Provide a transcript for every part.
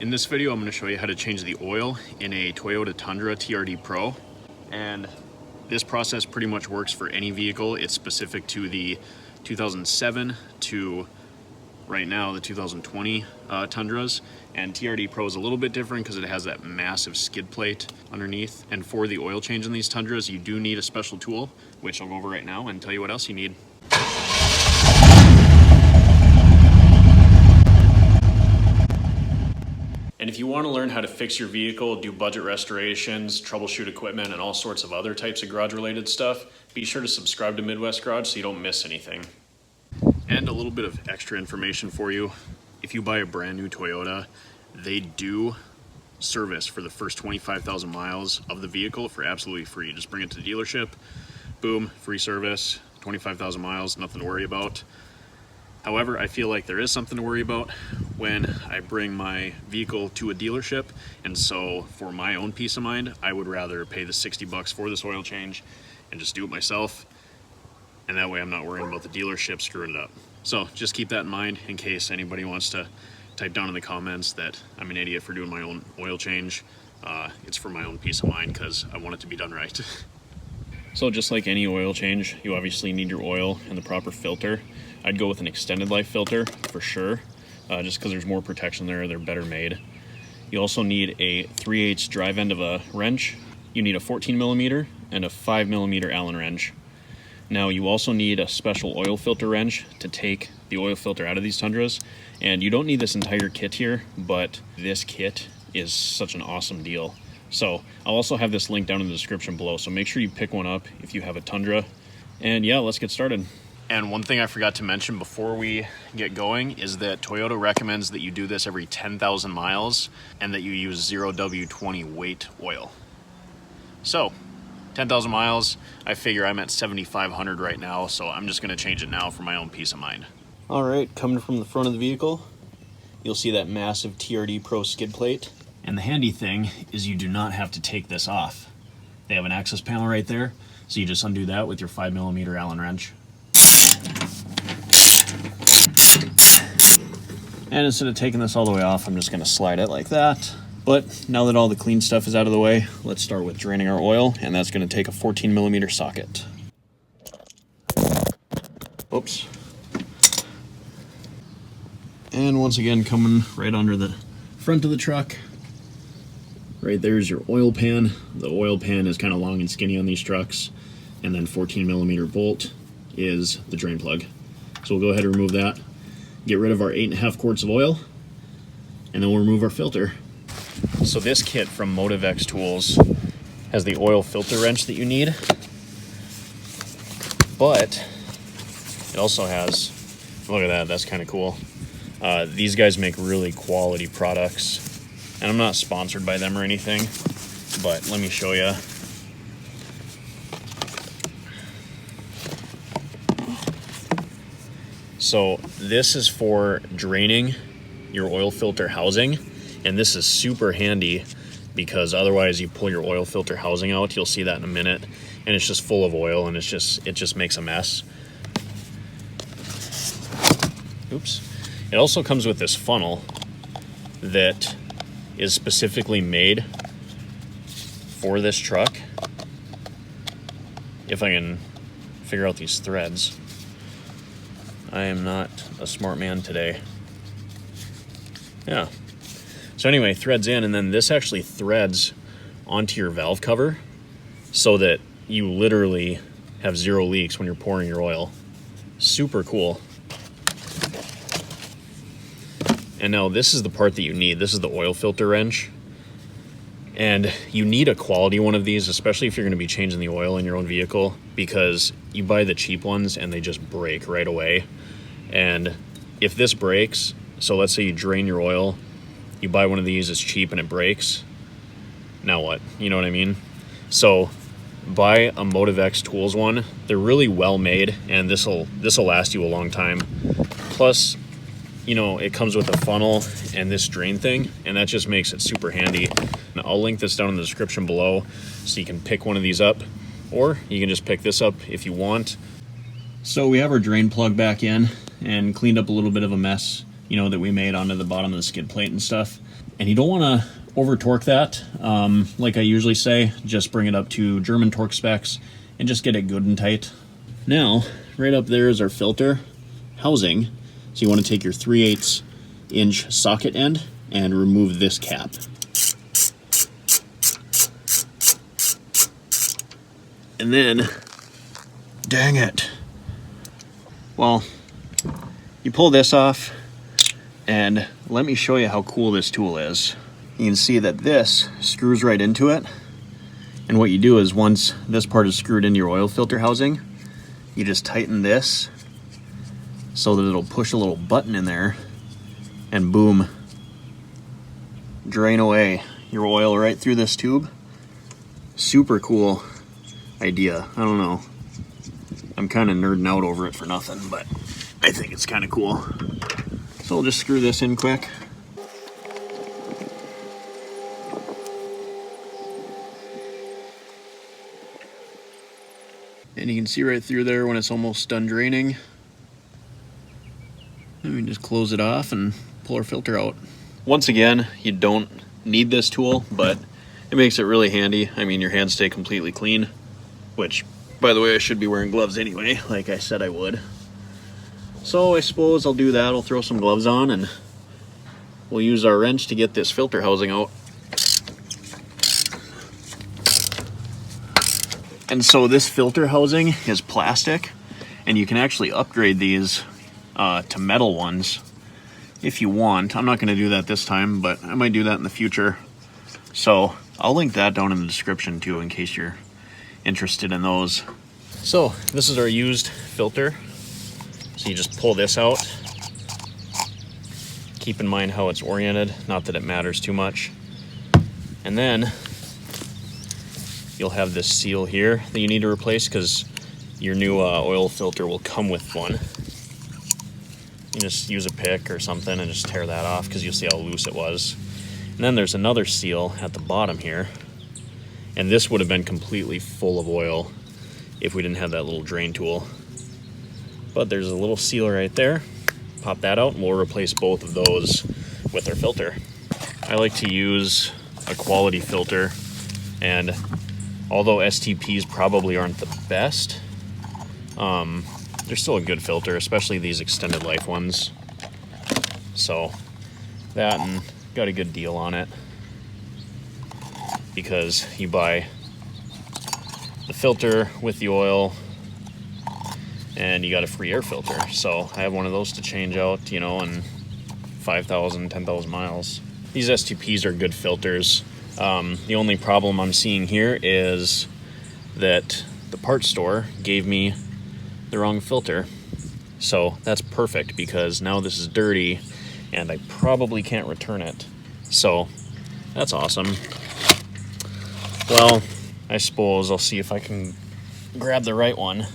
In this video, I'm going to show you how to change the oil in a Toyota Tundra TRD Pro. And this process pretty much works for any vehicle. It's specific to the 2007 to right now the 2020 Tundras. And TRD Pro is a little bit different because it has that massive skid plate underneath. And for the oil change in these Tundras, you do need a special tool, which I'll go over right now and tell you what else you need. And if you want to learn how to fix your vehicle, do budget restorations, troubleshoot equipment, and all sorts of other types of garage-related stuff, be sure to subscribe to Midwest Garage so you don't miss anything. And a little bit of extra information for you. If you buy a brand new Toyota, they do service for the first 25,000 miles of the vehicle for absolutely free. Just bring it to the dealership, boom, free service, 25,000 miles, nothing to worry about. However, I feel like there is something to worry about when I bring my vehicle to a dealership, and so for my own peace of mind, I would rather pay the 60 bucks for this oil change and just do it myself, and that way I'm not worrying about the dealership screwing it up. So just keep that in mind in case anybody wants to type down in the comments that I'm an idiot for doing my own oil change. It's for my own peace of mind because I want it to be done right. So just like any oil change, you obviously need your oil and the proper filter. I'd go with an extended life filter for sure, just because there's more protection there, they're better made. You also need a 3/8 drive end of a wrench. You need a 14 millimeter and a 5 millimeter Allen wrench. Now you also need a special oil filter wrench to take the oil filter out of these Tundras. And you don't need this entire kit here, but this kit is such an awesome deal. So I'll also have this link down in the description below, so make sure you pick one up if you have a Tundra. And yeah, let's get started. And one thing I forgot to mention before we get going is that Toyota recommends that you do this every 10,000 miles and that you use 0W20 weight oil. So 10,000 miles, I figure I'm at 7,500 right now, so I'm just gonna change it now for my own peace of mind. All right, coming from the front of the vehicle, you'll see that massive TRD Pro skid plate. And the handy thing is you do not have to take this off. They have an access panel right there, so you just undo that with your 5 millimeter Allen wrench. And instead of taking this all the way off, I'm just gonna slide it like that. But now that all the clean stuff is out of the way, let's start with draining our oil, and that's gonna take a 14 millimeter socket. Oops. And once again, coming right under the front of the truck, right there's your oil pan. The oil pan is kind of long and skinny on these trucks, and then 14 millimeter bolt is the drain plug. So we'll go ahead and remove that, get rid of our 8.5 quarts of oil, and then we'll remove our filter. So this kit from Motivex Tools has the oil filter wrench that you need, but it also has, look at that, that's kind of cool. These guys make really quality products, and I'm not sponsored by them or anything, but let me show you. So this is for draining your oil filter housing, and this is super handy because otherwise you pull your oil filter housing out, you'll see that in a minute, and it's just full of oil and it just makes a mess. Oops. It also comes with this funnel that is specifically made for this truck. If I can figure out these threads. I am not a smart man today. Yeah. So anyway, threads in, and then this actually threads onto your valve cover so that you literally have 0 leaks when you're pouring your oil. Super cool. And now this is the part that you need. This is the oil filter wrench. And you need a quality one of these, especially if you're gonna be changing the oil in your own vehicle, because you buy the cheap ones and they just break right away. And if this breaks, so let's say you drain your oil, you buy one of these, it's cheap and it breaks, now what? You know what I mean? So buy a Motivex Tools one. They're really well made, and this'll last you a long time. Plus, you know, it comes with a funnel and this drain thing, and that just makes it super handy. Now, I'll link this down in the description below so you can pick one of these up, or you can just pick this up if you want. So we have our drain plug back in and cleaned up a little bit of a mess, you know, that we made onto the bottom of the skid plate and stuff. And you don't want to over torque that. Like I usually say, just bring it up to German torque specs and just get it good and tight. Now, right up there is our filter housing. So you want to take your 3/8 inch socket end and remove this cap. And then, dang it. Well, you pull this off, and let me show you how cool this tool is. You can see that this screws right into it. And what you do is once this part is screwed into your oil filter housing, you just tighten this so that it'll push a little button in there, and boom, drain away your oil right through this tube. Super cool idea. I don't know. I'm kind of nerding out over it for nothing, but I think it's kind of cool. So we'll just screw this in quick. And you can see right through there when it's almost done draining. And we can just close it off and pull our filter out. Once again, you don't need this tool, but it makes it really handy. I mean, your hands stay completely clean, which, by the way, I should be wearing gloves anyway, like I said I would. So I suppose I'll do that. I'll throw some gloves on and we'll use our wrench to get this filter housing out. And so this filter housing is plastic, and you can actually upgrade these to metal ones if you want. I'm not going to do that this time, but I might do that in the future. So I'll link that down in the description too, in case you're interested in those. So this is our used filter. So you just pull this out. Keep in mind how it's oriented, not that it matters too much. And then you'll have this seal here that you need to replace because your new oil filter will come with one. You just use a pick or something and just tear that off because you'll see how loose it was. And then there's another seal at the bottom here. And this would have been completely full of oil if we didn't have that little drain tool. But there's a little seal right there. Pop that out and we'll replace both of those with our filter. I like to use a quality filter, and although STPs probably aren't the best, they're still a good filter, especially these extended life ones. So that, and got a good deal on it because you buy the filter with the oil and you got a free air filter. So I have one of those to change out, you know, in 5,000, 10,000 miles. These STPs are good filters. The only problem I'm seeing here is that the parts store gave me the wrong filter. So that's perfect because now this is dirty and I probably can't return it. So that's awesome. Well, I suppose I'll see if I can grab the right one.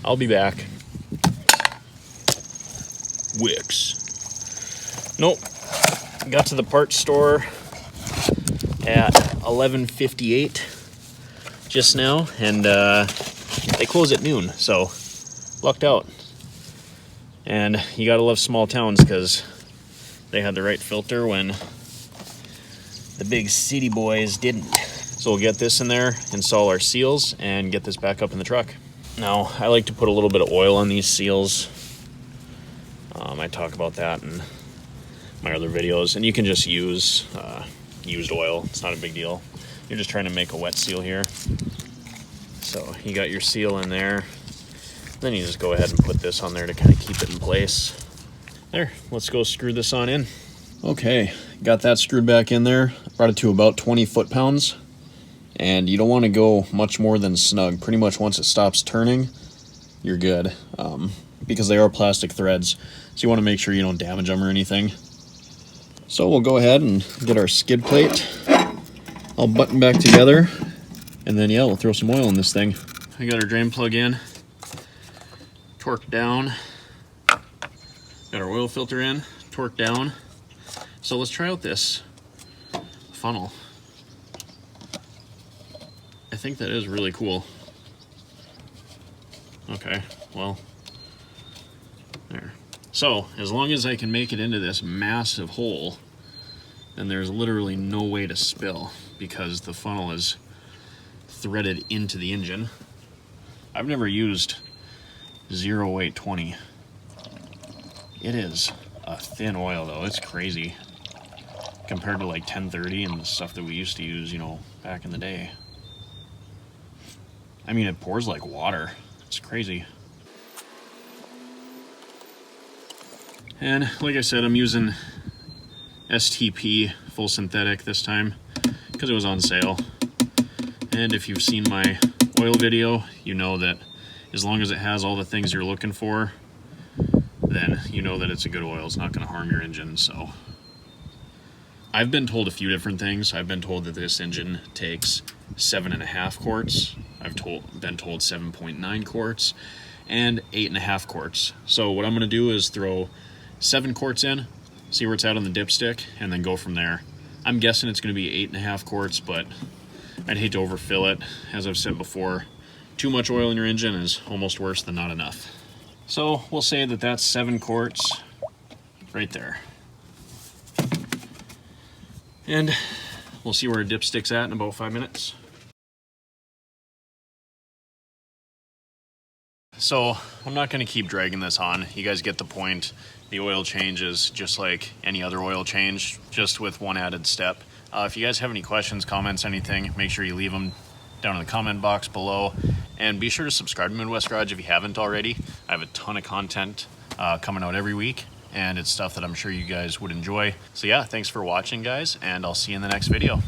I'll be back. Wicks. Nope. Got to the parts store at 11:58 just now, and they close at noon, so lucked out. And you gotta love small towns because they had the right filter when the big city boys didn't. So we'll get this in there, install our seals, and get this back up in the truck. Now, I like to put a little bit of oil on these seals. I talk about that in my other videos, and you can just use used oil. It's not a big deal. You're just trying to make a wet seal here. So you got your seal in there. Then you just go ahead and put this on there to kind of keep it in place. There, let's go screw this on in. Okay, got that screwed back in there. Brought it to about 20 foot-pounds. And you don't want to go much more than snug. Pretty much once it stops turning, you're good. Because they are plastic threads, so you want to make sure you don't damage them or anything. So we'll go ahead and get our skid plate all buttoned back together, and then yeah, we'll throw some oil in this thing. I got our drain plug in, torqued down, got our oil filter in, torqued down. So let's try out this funnel. I think that is really cool. Okay, well, there. So as long as I can make it into this massive hole, then there's literally no way to spill because the funnel is threaded into the engine. I've never used 0.820. It is a thin oil though, it's crazy. Compared to like 1030 and the stuff that we used to use, you know, back in the day. I mean, it pours like water. It's crazy. And like I said, I'm using STP full synthetic this time because it was on sale. And if you've seen my oil video, you know that as long as it has all the things you're looking for, then you know that it's a good oil. It's not going to harm your engine. So I've been told a few different things. I've been told that this engine takes 7.5 quarts. I've been told 7.9 quarts and 8.5 quarts. So what I'm going to do is throw 7 quarts in, see where it's at on the dipstick, and then go from there. I'm guessing it's going to be 8.5 quarts, but I'd hate to overfill it. As I've said before, too much oil in your engine is almost worse than not enough. So we'll say that that's 7 quarts right there. And we'll see where our dipstick's at in about 5 minutes. So I'm not going to keep dragging this on. You guys get the point. The oil change is just like any other oil change, just with one added step. If you guys have any questions, comments, anything, make sure you leave them down in the comment box below. And be sure to subscribe to Midwest Garage if you haven't already. I have a ton of content coming out every week, and it's stuff that I'm sure you guys would enjoy. So yeah, thanks for watching, guys, and I'll see you in the next video.